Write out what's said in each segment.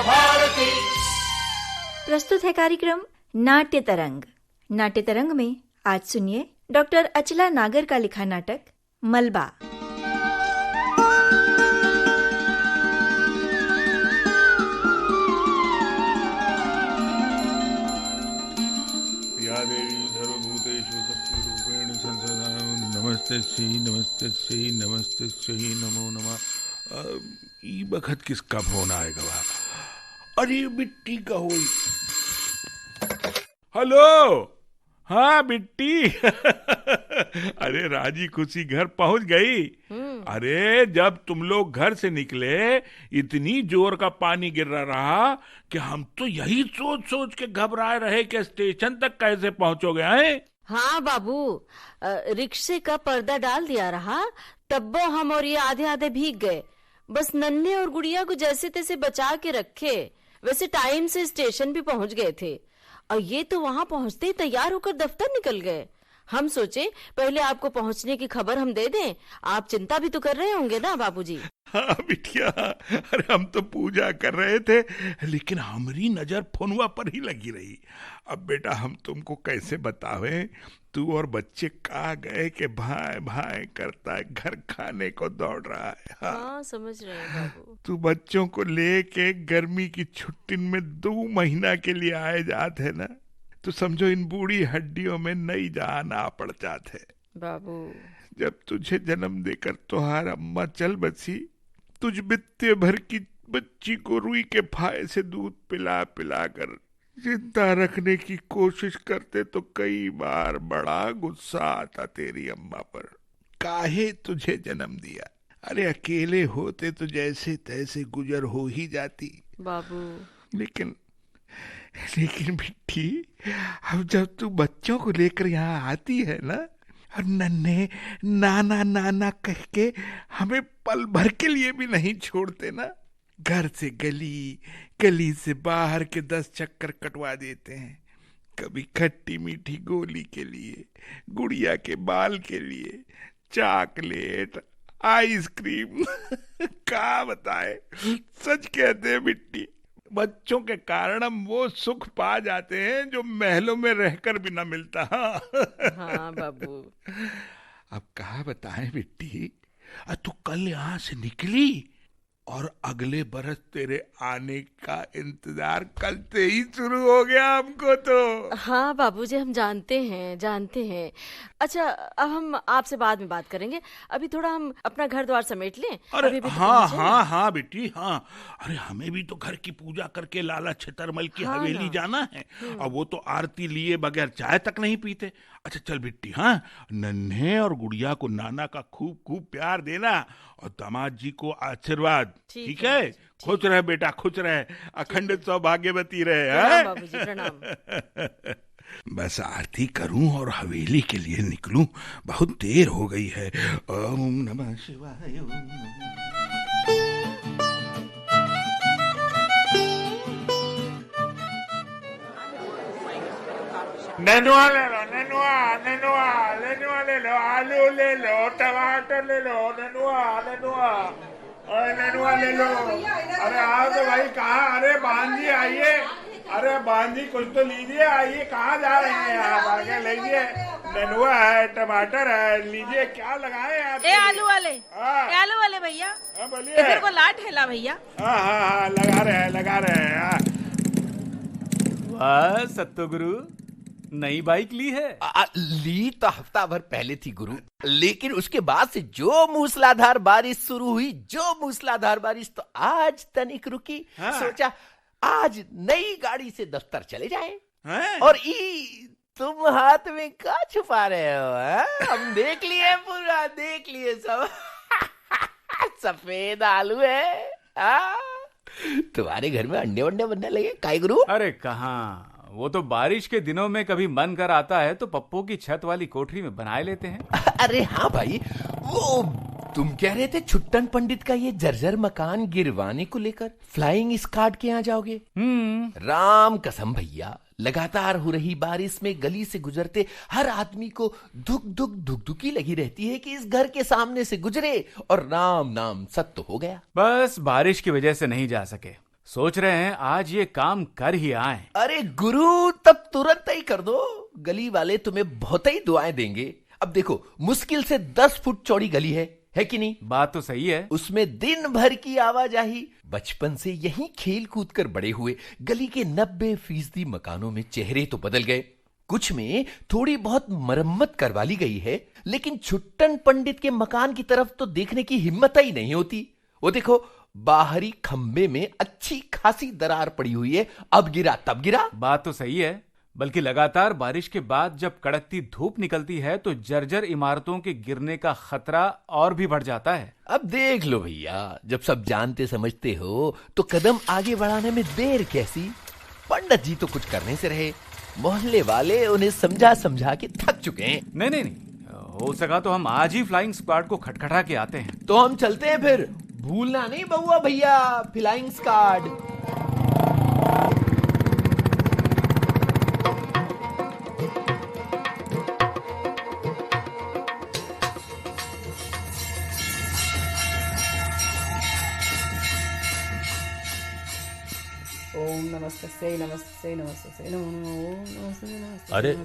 भारती। प्रस्तुत है कार्यक्रम नाट्य तरंग। नाट्य तरंग में आज सुनिए डॉक्टर अचला नागर का लिखा नाटक मलबा। या देवी सर्वभूतेषु शक्तिरूपेण संसदा नमस्ते श्री नमो नमः। ई बखत किसका फोन आएगा बाबा? अरे बिट्टी का होई। हेलो, हाँ बिट्टी। अरे राजी खुशी घर पहुंच गई। अरे जब तुम लोग घर से निकले इतनी जोर का पानी गिर रहा कि हम तो यही सोच सोच के घबराए रहे कि स्टेशन तक कैसे पहुंचोगे। हैं? हाँ बाबू, रिक्शे का पर्दा डाल दिया रहा, तब हम और ये आधे आधे भीग गए। बस नन्हे और गुड़िया को जैसे तैसे बचा के रखे। वैसे टाइम से स्टेशन भी पहुंच गए थे और ये तो वहां पहुंचते ही तैयार होकर दफ्तर निकल गए। हम सोचे पहले आपको पहुंचने की खबर हम दे दें, आप चिंता भी तो कर रहे होंगे ना बाबूजी। हाँ बिटिया, अरे हम तो पूजा कर रहे थे लेकिन हमारी नजर फोनवा पर ही लगी रही। अब बेटा हम तुमको कैसे बतावें, तू और बच्चे कहाँ गए कि भाई भाई करता है, घर खाने को दौड़ रहा है। हाँ समझ रहे हैं बाबू। तू बच्चों को लेके गर्मी की छुट्टी में 2 महीना के लिए आए जाते है ना, तो समझो इन बूढ़ी हड्डियों में नई जान आ पड़ जाते बाबू। जब तुझे जन्म देकर तुहार अम्मा चल बसी, तुझ बित्ते भर की बच्ची को रुई के फाये से दूध पिला पिला कर जिंदा रखने की कोशिश करते तो कई बार बड़ा गुस्सा आता तेरी अम्मा पर। काहे तुझे जन्म दिया? अरे अकेले होते तो जैसे तैसे गुजर हो ही जाती बाबू। लेकिन बिट्टी, अब जब तू बच्चों को लेकर यहाँ आती है ना, और नन्हे नाना नाना कह के हमें पल भर के लिए भी नहीं छोड़ते ना, घर से गली, गली से बाहर के 10 चक्कर कटवा देते हैं। कभी खट्टी मीठी गोली के लिए, गुड़िया के बाल के लिए, चॉकलेट, आइसक्रीम। क्या बताए, सच कहते हैं बिट्टी, बच्चों के कारण हम वो सुख पा जाते हैं जो महलों में रहकर भी ना मिलता। हाँ बाबू। अब कहा बताएं बिट्टी, तू कल यहाँ से निकली और अगले बरस तेरे आने का इंतजार कल से ही शुरू हो गया हमको तो। हाँ बाबूजी, हम जानते हैं। अच्छा, अब हम आपसे बाद में बात करेंगे, अभी थोड़ा हम अपना घर द्वार समेट लें। अरे अभी हाँ बेटी, हाँ। अरे हमें भी तो घर की पूजा करके लाला छतरमल की हवेली जाना है, और वो तो आरती लिए बगैर चाय तक नहीं पीते। अच्छा चल बिट्टी, हाँ, नन्हे और गुड़िया को नाना का खूब खूब प्यार देना और दामाद जी को आशीर्वाद। ठीक है? खुश रहे बेटा, खुश रहे, अखंड सौभाग्यवती रहे। बाबूजी प्रणाम। बस आरती करूं और हवेली के लिए निकलूं, बहुत देर हो गई है। ओम नमः शिवाय। नेनुआ ले लो, नेनुआ ले लो, आलू ले लो, टमाटर ले लो, नेनुआ ले लो। अरे आओ तो भाई, कहाँ? अरे बांजी आइए, अरे बांजी कुछ तो लीजिए, आइए, कहाँ जा रहे हैं आप? आगे लीजिए, नेनुआ है, टमाटर है, लीजिए, क्या लगाए आप? आलू वाले भैया, बोलिए। इधर को ला ठेला भैया। हाँ, लगा रहे हैं। वाह सत्तो गुरु, नई बाइक ली है? ली तो हफ्ता भर पहले थी गुरु, लेकिन उसके बाद से जो मूसलाधार बारिश शुरू हुई, तो आज तनिक रुकी। हाँ। सोचा आज नई गाड़ी से दफ्तर चले जाएं। हैं? और तुम हाथ में क्या छुपा रहे हो? हम देख लिए, पूरा देख लिए सब। सफेद आलू है। तुम्हारे घर में अंडे वंडे बनने लगे काई गुरु? अरे कहाँ, वो तो बारिश के दिनों में कभी मन कर आता है तो पप्पू की छत वाली कोठरी में बनाए लेते हैं। अरे हाँ भाई, वो तुम कह रहे थे छुट्टन पंडित का ये जर्जर मकान गिरवाने को लेकर फ्लाइंग स्क्वाड के यहाँ जाओगे? राम कसम भैया, लगातार हो रही बारिश में गली से गुजरते हर आदमी को धुक लगी रहती है कि इस घर के सामने से गुजरे, और राम नाम सत्य हो गया। बस बारिश की वजह से नहीं जा सके, सोच रहे हैं आज ये काम कर ही आए। अरे गुरु, तब तुरंत ही कर दो। गली वाले तुम्हें बहुत ही दुआएं देंगे। अब देखो, मुश्किल से 10 फुट चौड़ी गली है कि नहीं? बात तो सही है। उसमें दिन भर की आवाजाही। बचपन से यहीं खेल कूद कर बड़े हुए। गली के 90% मकानों में चेहरे तो बदल गए, कुछ में थोड़ी बहुत मरम्मत करवा ली गई है, लेकिन छुट्टन पंडित के मकान की तरफ तो देखने की हिम्मत ही नहीं होती। वो देखो, बाहरी खंबे में अच्छी खासी दरार पड़ी हुई है, अब गिरा तब गिरा। बात तो सही है, बल्कि लगातार बारिश के बाद जब कड़कती धूप निकलती है तो जर्जर इमारतों के गिरने का खतरा और भी बढ़ जाता है। अब देख लो भैया, जब सब जानते समझते हो तो कदम आगे बढ़ाने में देर कैसी? पंडित जी तो कुछ करने से रहे, मोहल्ले वाले उन्हें समझा समझा के थक चुके हैं। नहीं, हो सका तो हम आज ही फ्लाइंग स्क्वाड को खटखटा के आते हैं। तो हम चलते हैं फिर। भूलना नहीं बउआ भैया, फ्लाइंग स्क्वाड। ओम नमस्ते नमस्ते नमस्ते नमो नमस्ते। अरे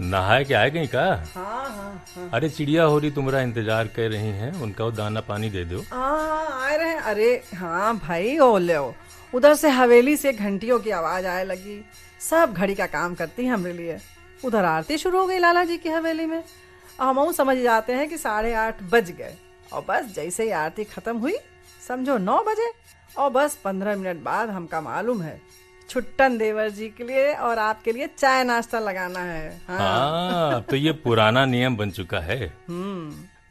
नहाए के आए कहीं का? हाँ। अरे चिड़िया हो रही तुम्हारा इंतजार कर रही हैं, उनका दाना पानी दे दो। आए रहे। अरे हाँ भाई, ओ ले ओ। उधर से हवेली से घंटियों की आवाज आए लगी। सब घड़ी का काम करती है हमारे लिए। उधर आरती शुरू हो गई लाला जी की हवेली में। हम समझ जाते हैं कि 8:30 बज गए, और बस जैसे ही आरती खत्म हुई समझो 9 बजे, और बस 15 मिनट बाद हमका मालूम है छुट्टन देवर जी के लिए और आपके लिए चाय नाश्ता लगाना है। हाँ, तो ये पुराना नियम बन चुका है।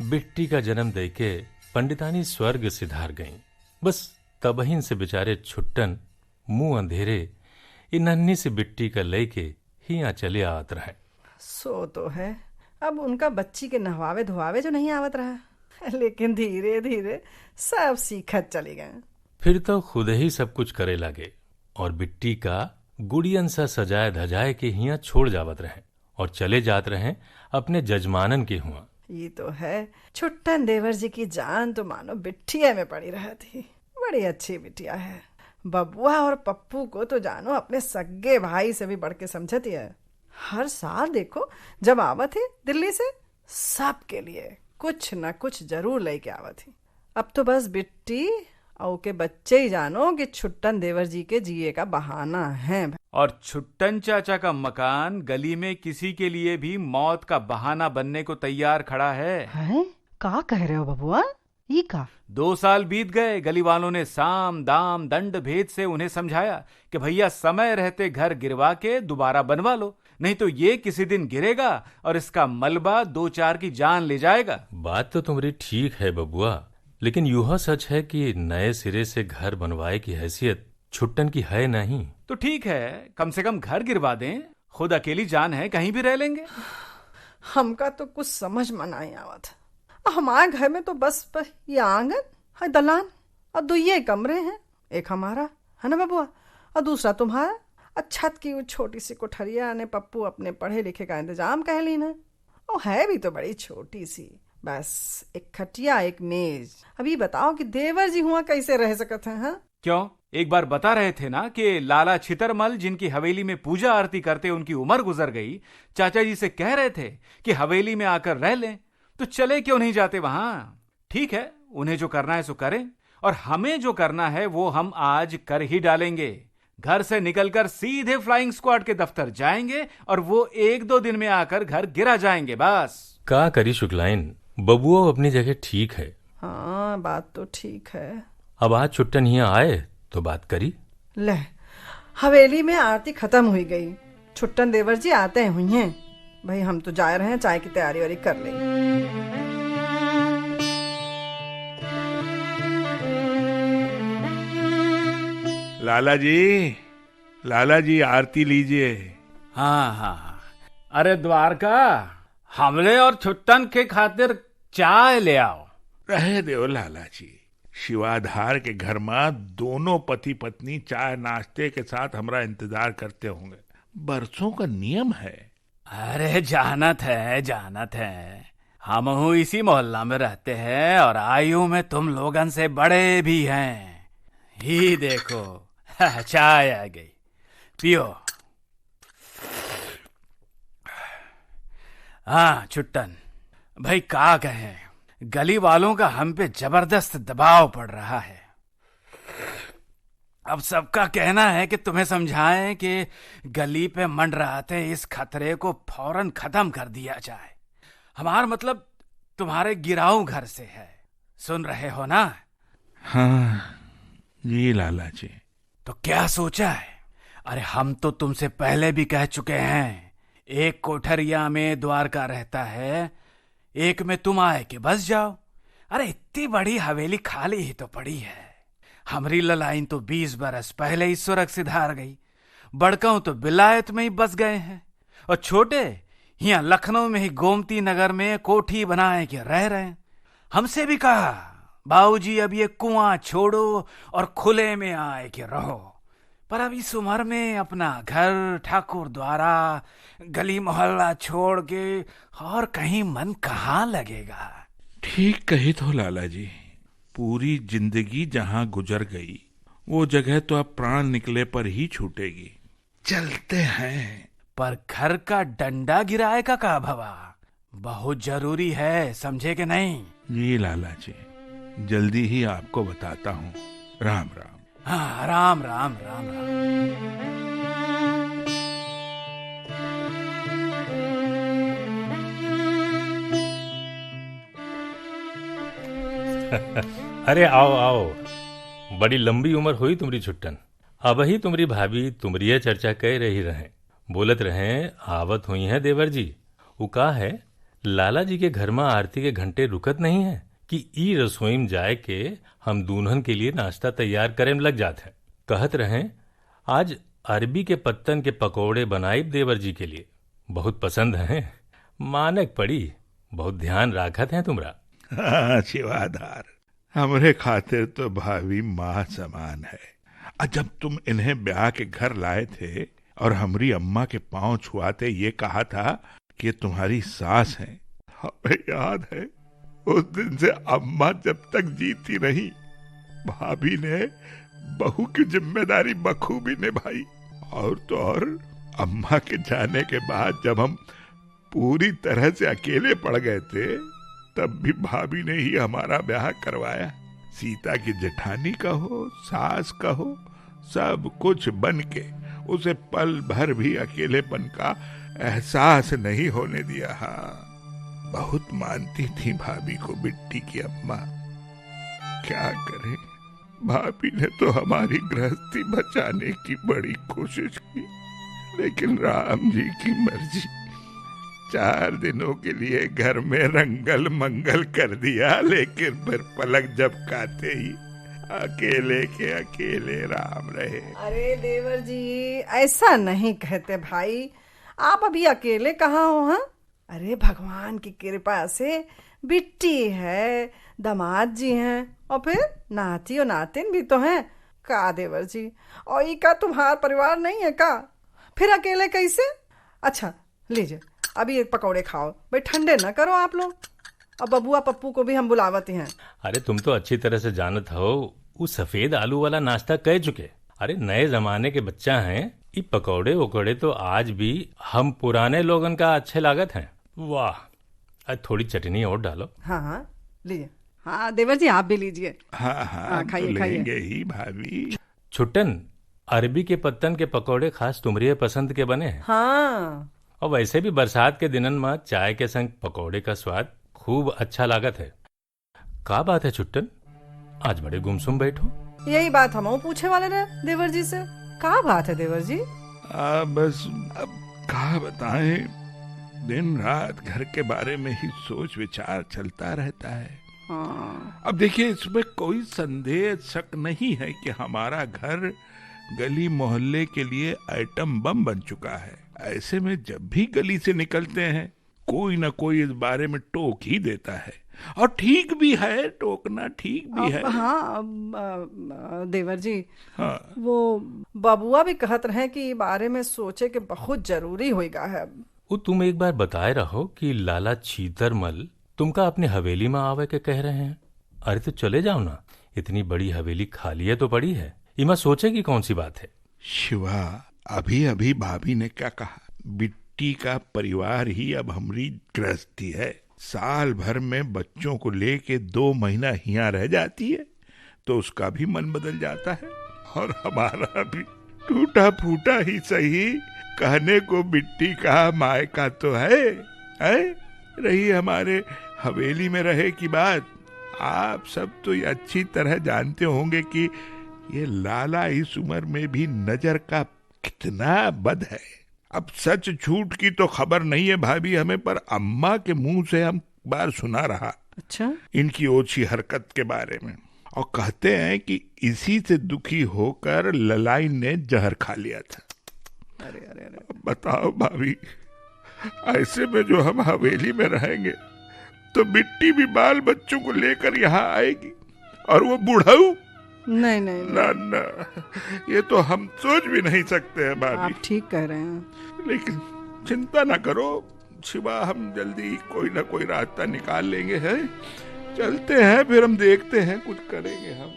बिट्टी का जन्म देके पंडितानी स्वर्ग सिधार गईं। बस तबहीन से बेचारे छुट्टन मुंह अंधेरे इन नन्ही सी बिट्टी का लेके हिया चले आवत रहे। सो तो है, अब उनका बच्ची के नहवावे धुआवे जो नहीं आवत रहा, लेकिन धीरे धीरे सब सीखत चले गए। फिर तो खुद ही सब कुछ करे लगे और बिट्टी का गुड़ियन सा सजाए धजाए के हिया छोड़ जावत रहे और चले जात रहे अपने जजमानन के हुआ। ये तो है, छुट्टन देवर जी की जान तो मानो बिट्टिया में पड़ी रहती। बड़ी अच्छी बिटिया है। बबुआ और पप्पू को तो जानो अपने सगे भाई से भी बढ़ के समझती है। हर साल देखो जब आवत है दिल्ली से, सबके लिए कुछ न कुछ जरूर लेके आवत थी। अब तो बस बिट्टी और के बच्चे ही जानो कि छुट्टन देवर जी के जिए का बहाना है। और छुट्टन चाचा का मकान गली में किसी के लिए भी मौत का बहाना बनने को तैयार खड़ा है। का कह रहे हो बबुआ? ये का? 2 साल बीत गए, गली वालों ने साम दाम दंड भेद से उन्हें समझाया कि भैया समय रहते घर गिरवा के दोबारा बनवा लो, नहीं तो ये किसी दिन गिरेगा और इसका मलबा 2-4 की जान ले जाएगा। बात तो तुम्हारी ठीक है बबुआ, लेकिन यह सच है कि नए सिरे से घर बनवाए की हैसियत छुट्टन की है नहीं। तो ठीक है, कम से कम घर गिरवा दें, खुद अकेली जान है, कहीं भी रह लेंगे। हमका तो कुछ समझ में नहीं आवत। हमारे घर में तो बस ये आंगन है, दलान और 2 कमरे हैं। एक हमारा है ना बबुआ, और दूसरा तुम्हारा। और छत की वो छोटी सी कोठरिया ने पप्पू अपने पढ़े लिखे का इंतजाम कह ली ना। वो है भी तो बड़ी छोटी सी, बस एक खटिया एक मेज। अभी बताओ कि देवर जी हुआ कैसे रह सकते हैं? हाँ? क्यों, एक बार बता रहे थे ना कि लाला छितरमल जिनकी हवेली में पूजा आरती करते उनकी उम्र गुजर गई। चाचा जी से कह रहे थे कि हवेली में आकर रह लें, तो चले क्यों नहीं जाते वहां? ठीक है, उन्हें जो करना है सो करें, और हमें जो करना है वो हम आज कर ही डालेंगे। घर से निकलकर सीधे फ्लाइंग स्क्वाड के दफ्तर जाएंगे और वो 1-2 दिन में आकर घर गिरा जाएंगे। बस का करी शुक्लाइन, बबुआ अपनी जगह ठीक है। हाँ, बात तो ठीक है। अब आज छुट्टन यहाँ आए तो बात करी। ले, हवेली में आरती खत्म हुई गई, छुट्टन देवर जी आते हैं हुई हैं। भाई हम तो जा रहे हैं, चाय की तैयारी वारी कर लें। लाला जी आरती लीजिए। हाँ, अरे द्वारका, हमले और छुट्टन के खातिर चाय ले आओ। रहे दो लाला जी, शिवाधार के घर में दोनों पति पत्नी चाय नाश्ते के साथ हमारा इंतजार करते होंगे। बरसों का नियम है। अरे जानत है, हम इसी मोहल्ला में रहते हैं और आयु में तुम लोगन से बड़े भी हैं। ही देखो चाय आ गई, पियो। हाँ छुट्टन भाई, का कहें, गली वालों का हम पे जबरदस्त दबाव पड़ रहा है। अब सबका कहना है कि तुम्हें समझाएं कि गली पे मंडराते इस खतरे को फौरन खत्म कर दिया जाए। हमार मतलब तुम्हारे गिराऊ घर से है, सुन रहे हो ना? हाँ जी लाला जी। तो क्या सोचा है? अरे हम तो तुमसे पहले भी कह चुके हैं, एक कोठरिया में द्वारका रहता है, एक में तुम आए कि बस जाओ। अरे इतनी बड़ी हवेली खाली ही तो पड़ी है। हमरी ललाइन तो 20 बरस पहले ही सुरक्षित हार गई, बड़काऊ तो बिलायत में ही बस गए हैं, और छोटे यहाँ लखनऊ में ही गोमती नगर में कोठी बनाए के रह रहे हैं। हमसे भी कहा, बाबूजी अब ये कुआं छोड़ो और खुले में आए के रहो, पर अब इस उम्र में अपना घर ठाकुर द्वारा गली मोहल्ला छोड़ के और कहीं मन कहाँ लगेगा। ठीक कही तो लाला जी, पूरी जिंदगी जहाँ गुजर गई वो जगह तो अब प्राण निकले पर ही छूटेगी। चलते हैं। पर घर का डंडा गिराएगा का भवा, बहुत जरूरी है, समझे कि नहीं? जी लाला जी, जल्दी ही आपको बताता हूँ। राम राम। हाँ राम राम राम राम। अरे आओ आओ, बड़ी लंबी उम्र हुई तुम्हारी छुट्टन। अब ही तुम्हारी भाभी तुम्हारी चर्चा कह रही रहे, बोलत रहे आवत हुई है देवर जी। वो का है, लाला जी के घर में आरती के घंटे रुकत नहीं है कि ई रसोई में जाए के हम दूल्हन के लिए नाश्ता तैयार करे में लग जाते हैं। कहत रहे आज अरबी के पत्तन के पकौड़े बनाई देवर जी के लिए, बहुत पसंद हैं। मानक पड़ी, बहुत ध्यान राखत हैं तुमरा। हाँ शिवाधार, हमरे खातिर तो भाभी माँ समान है। जब तुम इन्हें ब्याह के घर लाए थे और हमरी अम्मा के पांव छुआते ये कहा था कि तुम्हारी सास है, हमें याद है उस दिन से अम्मा जब तक जीती रही, भाभी ने बहू की जिम्मेदारी बखूबी निभाई। और तो और अम्मा के जाने के बाद जब हम पूरी तरह से अकेले पड़ गए थे, तब भी भाभी ने ही हमारा ब्याह करवाया। सीता की जेठानी कहो, सास कहो, सब कुछ बन के उसे पल भर भी अकेलेपन का एहसास नहीं होने दिया। हाँ, बहुत मानती थी भाभी को बिट्टी की अम्मा। क्या करें, भाभी ने तो हमारी गृहस्थी बचाने की बड़ी कोशिश की, लेकिन राम जी की मर्जी, 4 दिनों के लिए घर में रंगल मंगल कर दिया, लेकिन फिर पलक झपकाते ही अकेले के अकेले राम रहे। अरे देवर जी, ऐसा नहीं कहते भाई, आप अभी अकेले कहाँ हो? हाँ, अरे भगवान की कृपा से बिट्टी है, दामाद जी हैं, और फिर नाती और नातिन भी तो हैं। का देवर जी, और ये का तुम्हारा परिवार नहीं है का? फिर अकेले कैसे? अच्छा लीजिए, अभी एक पकौड़े खाओ भाई, ठंडे ना करो आप लोग। और बबुआ पप्पू को भी हम बुलावते हैं। अरे तुम तो अच्छी तरह से जानत हो, वो सफेद आलू वाला नाश्ता कह चुके। अरे नए जमाने के बच्चा हैं, ये पकौड़े वकौड़े तो आज भी हम पुराने लोगन का अच्छे लागत हैं। वाह, आज थोड़ी चटनी और डालो। हाँ हाँ लीजिए। हाँ देवर जी, आप भी लीजिए। हाँ, खाइए लेंगे ही भाभी। छुट्टन, अरबी के पत्तन के पकौड़े खास तुम्हारी पसंद के बने हैं। हाँ, और वैसे भी बरसात के दिनन में चाय के संग पकौड़े का स्वाद खूब अच्छा लागत है। का बात है छुट्टन, आज बड़े गुमसुम बैठो? यही बात हम पूछे वाले रहे देवर जी से। का बात है देवर जी? बस अब क्या बताएं, दिन रात घर के बारे में ही सोच विचार चलता रहता है। हाँ। अब देखिए, इसमें कोई संदेह शक नहीं है कि हमारा घर गली मोहल्ले के लिए आइटम बम बन चुका है। ऐसे में जब भी गली से निकलते हैं, कोई ना कोई इस बारे में टोक ही देता है, और ठीक भी है, टोकना ठीक भी है। हाँ देवर जी, हाँ, वो बबुआ भी कहत रहे कि बारे में सोचे के बहुत जरूरी होगा है। वो तुम एक बार बताए रहो कि लाला छीतरमल तुमका अपनी हवेली में आवे के कह रहे हैं। अरे तो चले जाओ ना, इतनी बड़ी हवेली खाली है तो पड़ी है, इमा सोचे की कौन सी बात है। शिवा, अभी अभी भाभी ने क्या कहा, बिट्टी का परिवार ही अब हमारी गृहस्थी है। साल भर में बच्चों को लेके 2 महीना यहाँ रह जाती है तो उसका भी मन बदल जाता है, और हमारा भी टूटा फूटा ही सही, कहने को बिट्टी का मायका तो है? रही हमारे हवेली में रहे की बात, आप सब तो ये अच्छी तरह जानते होंगे कि ये लाला इस उम्र में भी नजर का कितना बद है। अब सच झूठ की तो खबर नहीं है भाभी हमें, पर अम्मा के मुंह से हम बार सुना रहा अच्छा इनकी ओछी हरकत के बारे में, और कहते हैं कि इसी से दुखी होकर ललाइन ने जहर खा लिया था। अरे बताओ भाभी, ऐसे में जो हम हवेली में रहेंगे तो बिट्टी भी बाल बच्चों को लेकर यहाँ आएगी, और वो बूढ़ाऊ नहीं ना, ये तो हम सोच भी नहीं सकते हैं भाभी। आप ठीक कह रहे हैं। लेकिन चिंता ना करो शिवा, हम जल्दी कोई ना कोई रास्ता निकाल लेंगे। है चलते हैं, फिर हम देखते हैं, कुछ करेंगे हम।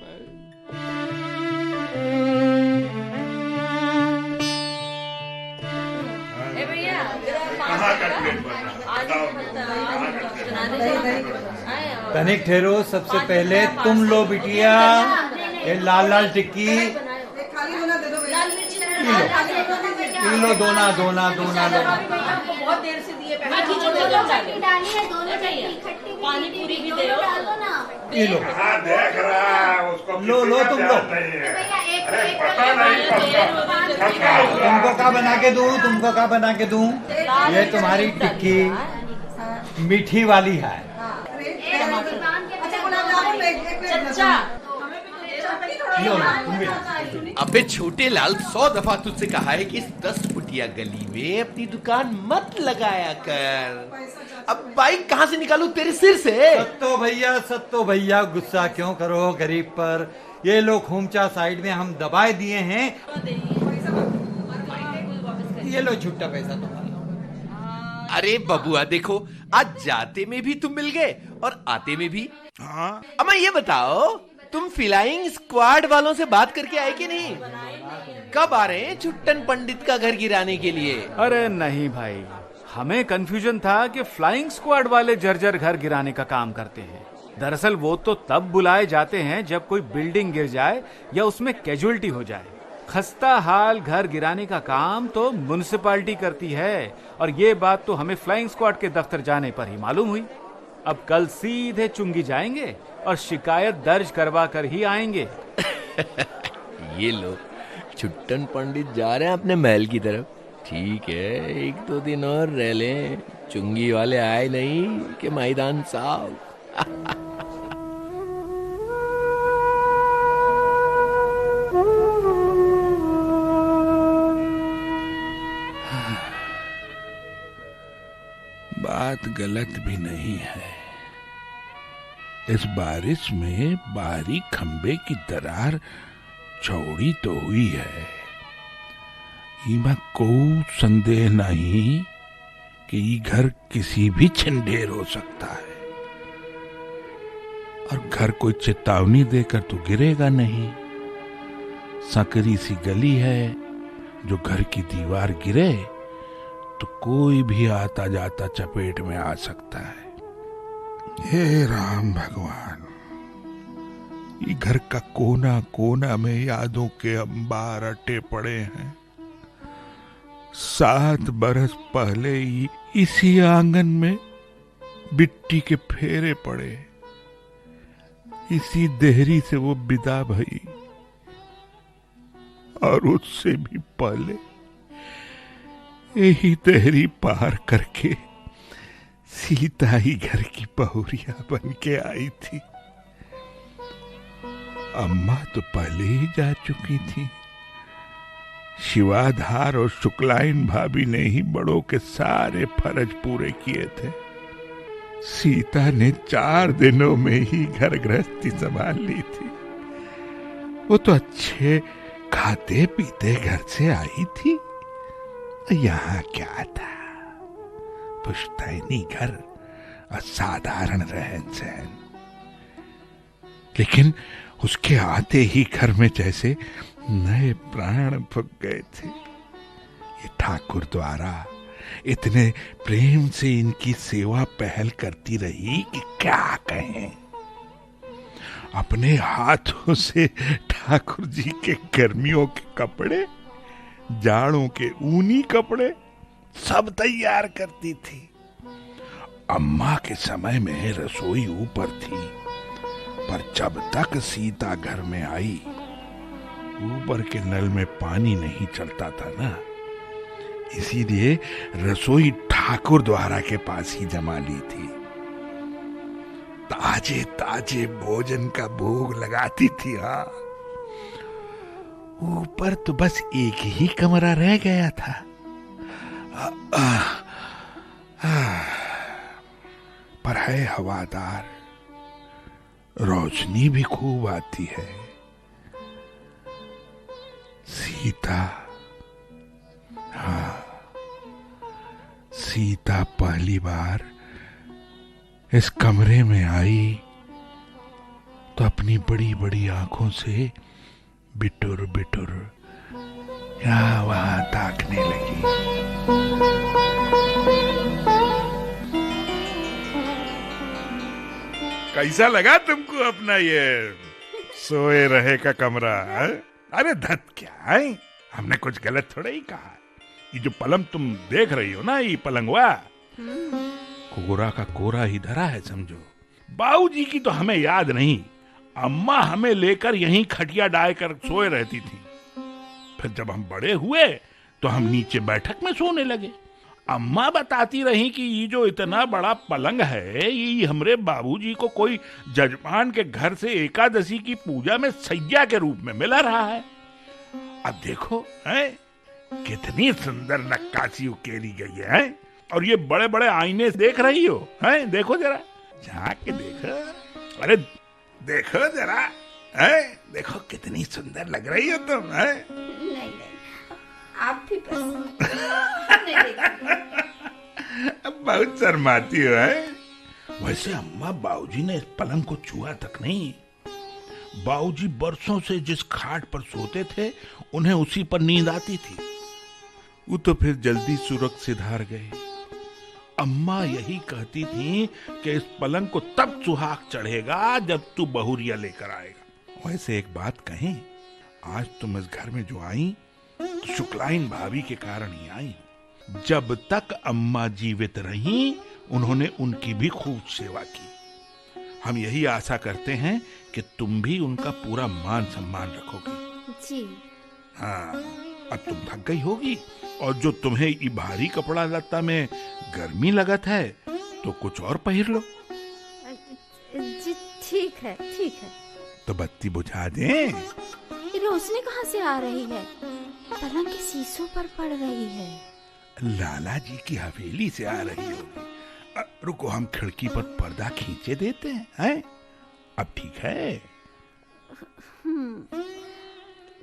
तनिक ठहरो, सबसे पहले तुम लो बिटिया ये लाल लाल टिक्की किलो दोना बहुत देर से दिए पानी पूरी भी दे किलो लो तुम लो। तुमको क्या बना के दूं? ये तुम्हारी टिक्की मीठी वाली है। अबे छोटे लाल, 100 दफा तुझसे कहा है कि इस 10 फुटिया गली में अपनी दुकान मत लगाया कर। अब बाइक कहाँ से निकालूं तेरे सिर से? सत्तो भैया गुस्सा क्यों करो गरीब पर। ये लो खूमचा साइड में हम दबाए दिए हैं, ये लो छुट्टा पैसा तुम्हारा। अरे बबुआ देखो, आज जाते में भी तुम मिल गए और आते में भी। हाँ अम्मा ये बताओ, तुम फ्लाइंग स्क्वाड वालों से बात करके आए कि नहीं? कब आ रहे हैं छुट्टन पंडित का घर गिराने के लिए? अरे नहीं भाई, हमें कंफ्यूजन था कि फ्लाइंग स्क्वाड वाले जर्जर घर गिराने का काम करते हैं। दरअसल वो तो तब बुलाए जाते हैं जब कोई बिल्डिंग गिर जाए या उसमें कैजुअलिटी हो जाए। खस्ता हाल घर गिराने का काम तो म्युनिसिपैलिटी करती है, और ये बात तो हमें फ्लाइंग स्क्वाड के दफ्तर जाने पर ही मालूम हुई। अब कल सीधे चुंगी जाएंगे और शिकायत दर्ज करवा कर ही आएंगे। ये लो, छुट्टन पंडित जा रहे हैं अपने महल की तरफ। ठीक है, 1-2 दिन और रह लें, चुंगी वाले आए नहीं कि मैदान साफ। बात गलत भी नहीं है। इस बारिश में बाहरी खंबे की दरार चौड़ी तो हुई है, इमा कोई संदेह नहीं कि ये घर किसी भी छिंडेर हो सकता है, और घर कोई चेतावनी देकर तो गिरेगा नहीं। सकरी सी गली है, जो घर की दीवार गिरे तो कोई भी आता जाता चपेट में आ सकता है। हे राम भगवान, ये घर का कोना कोना में यादों के अंबार अटे पड़े हैं। 7 बरस पहले ही इसी आंगन में बिट्टी के फेरे पड़े, इसी देहरी से वो विदा भई, और उससे भी पहले यही देहरी पार करके सीता ही घर की बहुरिया बन के आई थी। अम्मा तो पहले ही जा चुकी थी। शिवाधार और शुक्लाइन भाभी ने ही बड़ों के सारे फर्ज पूरे किए थे। सीता ने 4 दिनों में ही घर गृहस्थी संभाल ली थी। वो तो अच्छे खाते पीते घर से आई थी। यहाँ क्या था, पुश्तैनी घर और साधारण रहन सहन। लेकिन उसके आते ही घर में जैसे नए प्राण फूंक गए थे। ये ठाकुर द्वारा इतने प्रेम से इनकी सेवा पहल करती रही कि क्या कहें। अपने हाथों से ठाकुर जी के गर्मियों के कपड़े, जाड़ों के ऊनी कपड़े सब तैयार करती थी। अम्मा के समय में रसोई ऊपर थी, पर जब तक सीता घर में आई ऊपर के नल में पानी नहीं चलता था ना, इसीलिए रसोई ठाकुर द्वारा के पास ही जमा ली थी। ताजे ताजे भोजन का भोग लगाती थी। हाँ, ऊपर तो बस एक ही कमरा रह गया था। पर है हवादार, रोशनी भी खूब आती है। सीता, हाँ, सीता पहली बार इस कमरे में आई तो अपनी बड़ी बड़ी आंखों से बिटुर बिटुर यहाँ वहां ताकने लगी। कैसा लगा तुमको अपना ये सोए रहे का कमरा है? अरे धत क्या है, हमने कुछ गलत थोड़ा ही कहा। ये जो पलंग तुम देख रही हो ना, ये पलंगवा कोरा का कोरा ही धरा है समझो। बाबूजी की तो हमें याद नहीं, अम्मा हमें लेकर यहीं खटिया डाल कर सोए रहती थी। फिर जब हम बड़े हुए तो हम नीचे बैठक में सोने लगे। अम्मा बताती रही कि ये जो इतना बड़ा पलंग है, ये हमरे बाबूजी को कोई जजमान के घर से एकादशी की पूजा में सैया के रूप में मिला रहा है। अब देखो है कितनी सुंदर नक्काशी उकेरी गई है, और ये बड़े बड़े आईने देख रही हो है? देखो जरा, झांक के देखो। अरे देखो जरा, है देखो कितनी सुंदर लग रही हो तुम है? नहीं आप भी बस अब बहुत शर्माती हो है। वैसे अम्मा बाबूजी ने इस पलंग को छुआ तक नहीं। बाबूजी बरसों से जिस खाट पर सोते थे उन्हें उसी पर नींद आती थी। वो तो फिर जल्दी सुरग सिधार गए। अम्मा यही कहती थी कि इस पलंग को तब सुहाग चढ़ेगा जब तू बहुरिया लेकर आएगा। वैसे एक बात कहें, आज तुम इस घर में जो आई तो शुक्लाइन भाभी के कारण ही आई। जब तक अम्मा जीवित रहीं उन्होंने उनकी भी खूब सेवा की। हम यही आशा करते हैं कि तुम भी उनका पूरा मान सम्मान रखोगे। जी हाँ, अब तुम थक गई होगी, और जो तुम्हें ये भारी कपड़ा लत्ता में गर्मी लगत है तो कुछ और पहन लो। जी ठीक है ठीक है। तो बत्ती बुझा दें? रोशनी कहाँ से आ रही है? पलंग के शीशों पर पड़ रही है। लाला जी की हवेली से आ रही होगी। रुको, हम खिड़की पर पर्दा खींचे देते हैं? अब ठीक है।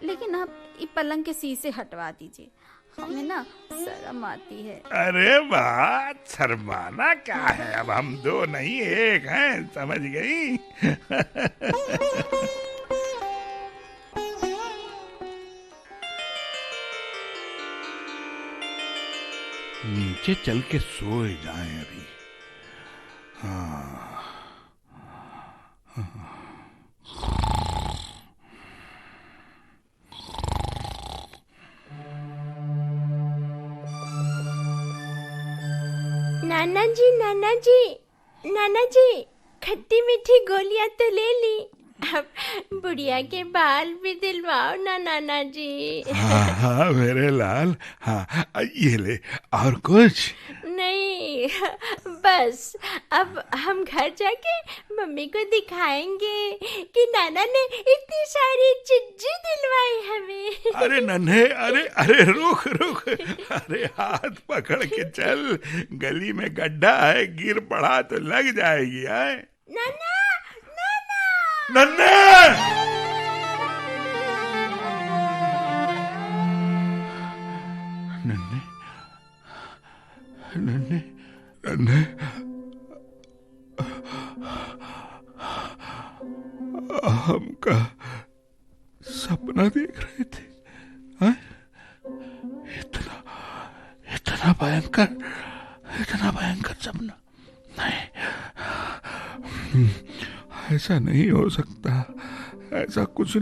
लेकिन आप ये पलंग के शीशे हटवा दीजिए, हमें ना शर्म आती है। अरे बात शर्माना क्या है, अब हम दो नहीं एक हैं, समझ गई? नीचे चल के सोए जाएं अभी। हाँ, नाना जी खट्टी मीठी गोलियां तो ले ली, अब बुढ़िया के बाल भी दिलवाओ ना नाना जी। हाँ मेरे लाल, हाँ ये ले। और कुछ नहीं, बस अब हम घर जाके मम्मी को दिखाएंगे कि नाना ने इतनी सारी चिज्जी दिलवाई हमें। अरे नन्हे, अरे रुक, अरे हाथ पकड़ के चल, गली में गड्ढा है, गिर पड़ा तो लग जाएगी। है नाना नन्हे, हम का सपना देख रहे थे। हाँ? इतना भयंकर सपना नहीं, ऐसा नहीं हो सकता, ऐसा कुछ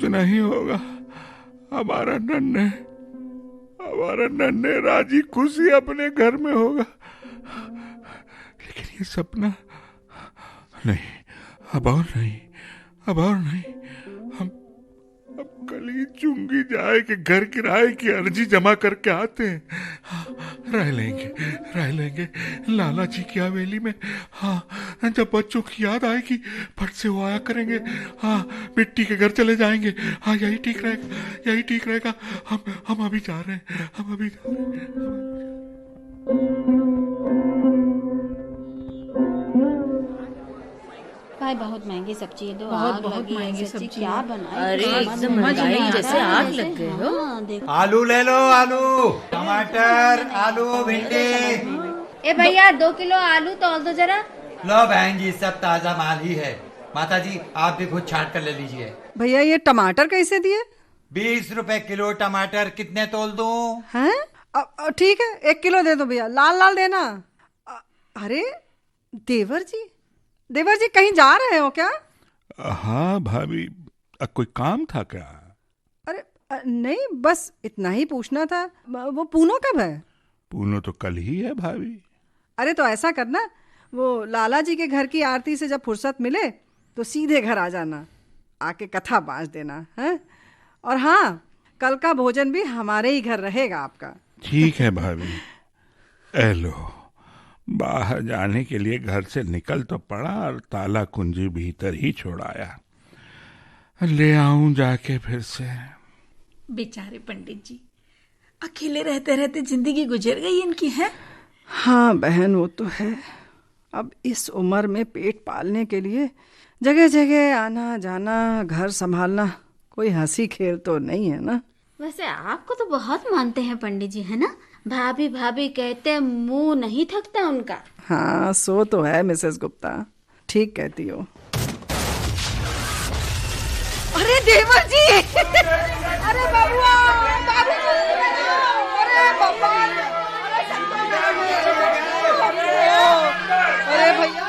नहीं होगा। हमारा नन्हे राजी खुशी अपने घर में होगा, लेकिन ये सपना नहीं, अब और नहीं। हम अब कल ही चुंगी जाए कि घर किराए की अर्जी जमा करके आते हैं। हाँ, रह लेंगे लाला जी की हवेली में। हाँ, जब बच्चों की याद आएगी फट से वो आया करेंगे। हाँ, बिट्टी के घर चले जाएंगे। हाँ, यही ठीक रहेगा। हम अभी जा रहे हैं। भाई बहुत महंगी सब्जी है, दो बहुत महंगी सब्जी क्या बनाए? अरे एकदम महंगाई जैसे आग लग गए हो। आलू ले लो, आलू, टमाटर, आलू, भिंडी। ए भैया 2 किलो आलू तौल दो जरा। लो बहन जी, सब ताजा माल ही है। माता जी आप भी खुद छांट कर ले लीजिए। भैया ये टमाटर कैसे दिए? 20 रुपए किलो टमाटर। कितने तोल दूं? हैं? ठीक है, 1 किलो दे दो भैया, लाल देना। अरे देवर जी कहीं जा रहे हो क्या? हाँ भाभी, कोई काम था क्या? अरे नहीं, बस इतना ही पूछना था। वो पूनो कब है? पूनो तो कल ही है भाभी। अरे तो ऐसा करना, वो लाला जी के घर की आरती से जब फुर्सत मिले तो सीधे घर आ जाना, आके कथा बाँच देना है। और हाँ, कल का भोजन भी हमारे ही घर रहेगा आपका। ठीक है भाभी। लो, बाहर जाने के लिए घर से निकल तो पड़ा और ताला कुंजी भीतर ही छोड़ाया। ले आऊं जाके फिर से। बेचारे पंडित जी, अकेले रहते रहते जिंदगी गुजर गई इनकी है। हाँ बहन, वो तो है। अब इस उम्र में पेट पालने के लिए जगह जगह आना जाना, घर संभालना कोई हंसी खेल तो नहीं है ना। वैसे आपको तो बहुत मानते हैं पंडित जी, है ना? भाभी कहते मुंह नहीं थकता उनका। हाँ, सो तो है मिसेस गुप्ता, ठीक कहती हो। अरे देवर जी! अरे बबुआ! अरे बब्बा! अरे भैया!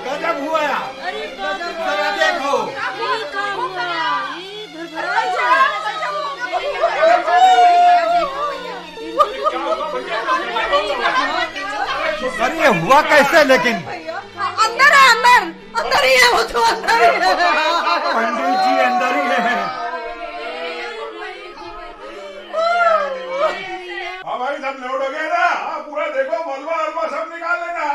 गजब हुआ। अरे देखो अरे हुआ कैसे? लेकिन अंदर ही है वो तो, अंदर ही है। पंडित जी अंदर ही है। हाँ भाई, सब लोड हो गया ना? हाँ, पूरा देखो, मलबा सब निकाल लेना।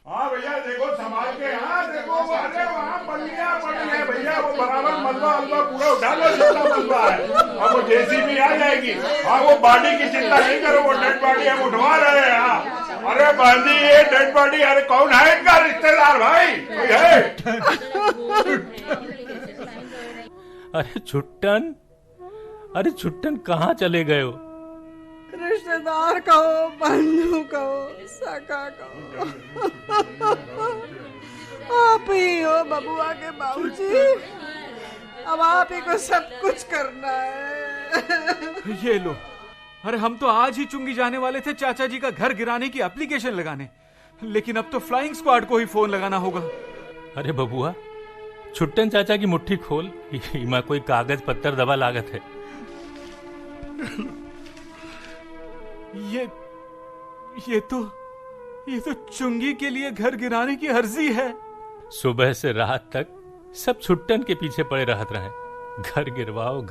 हाँ भैया, देखो संभाल के। हाँ देखो, वहाँ पन्नियाँ पड़ी है भैया, वो बराबर मलबा पूरा उठा लो, जितना मलबा है। अब वो जेसीबी आ जाएगी। हाँ, वो बॉडी की चिंता नहीं करो, वो डेड बॉडी हम उठवा रहे हैं। हाँ, अरे बांधी, ये डेड बॉडी, अरे कौन है इनका रिश्तेदार भाई? कोई है? अरे छुट्टन कहाँ चले गए हो? रिश्तेदार कहो, बंधु कहो, सखा कहो, आप ही हो बबुआ के बाबूजी। अब आप ही को सब कुछ करना है। ये लो, अरे हम तो आज ही चुंगी जाने वाले थे चाचा जी का घर गिराने की एप्लीकेशन लगाने, लेकिन अब तो फ्लाइंग स्क्वाड को ही फोन लगाना होगा। अरे बबुआ, छुट्टन चाचा की मुट्ठी खोल, इमा कोई कागज पत्थर दबा लागत है। ये तो चुंगी के लिए घर गिराने की अर्जी है। सुबह से रात तक सब छुट्टन के पीछे पड़े रहत रहे, घर गिरवाओ।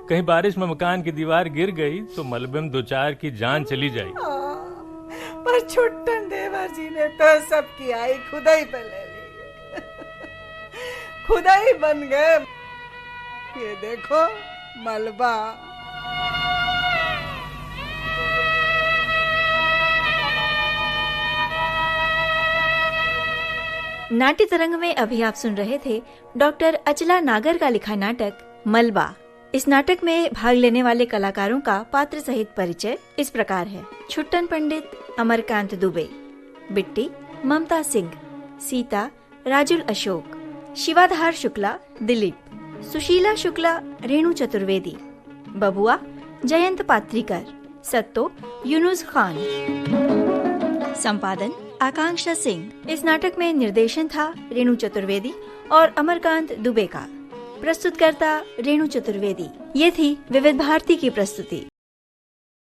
कहीं बारिश में मकान की दीवार गिर गई तो मलबे में 2-4 की जान चली जाए। पर छुट्टन देवर जी ने तो सबकी आई खुदाई पे ले ली, खुदाई बन गए। ये देखो मलबा। नाट्य तरंग में अभी आप सुन रहे थे डॉक्टर अचला नागर का लिखा नाटक मलबा। इस नाटक में भाग लेने वाले कलाकारों का पात्र सहित परिचय इस प्रकार है। छुट्टन पंडित अमरकांत दुबे, बिट्टी ममता सिंह, सीता राजुल अशोक, शिवाधार शुक्ला दिलीप, सुशीला शुक्ला रेणु चतुर्वेदी, बबुआ जयंत पात्रिकर, सत्तो यूनुस खान। संपादन आकांक्षा सिंह। इस नाटक में निर्देशन था रेणु चतुर्वेदी और अमरकांत दुबे का। प्रस्तुतकर्ता रेणु चतुर्वेदी। ये थी विविध भारती की प्रस्तुति।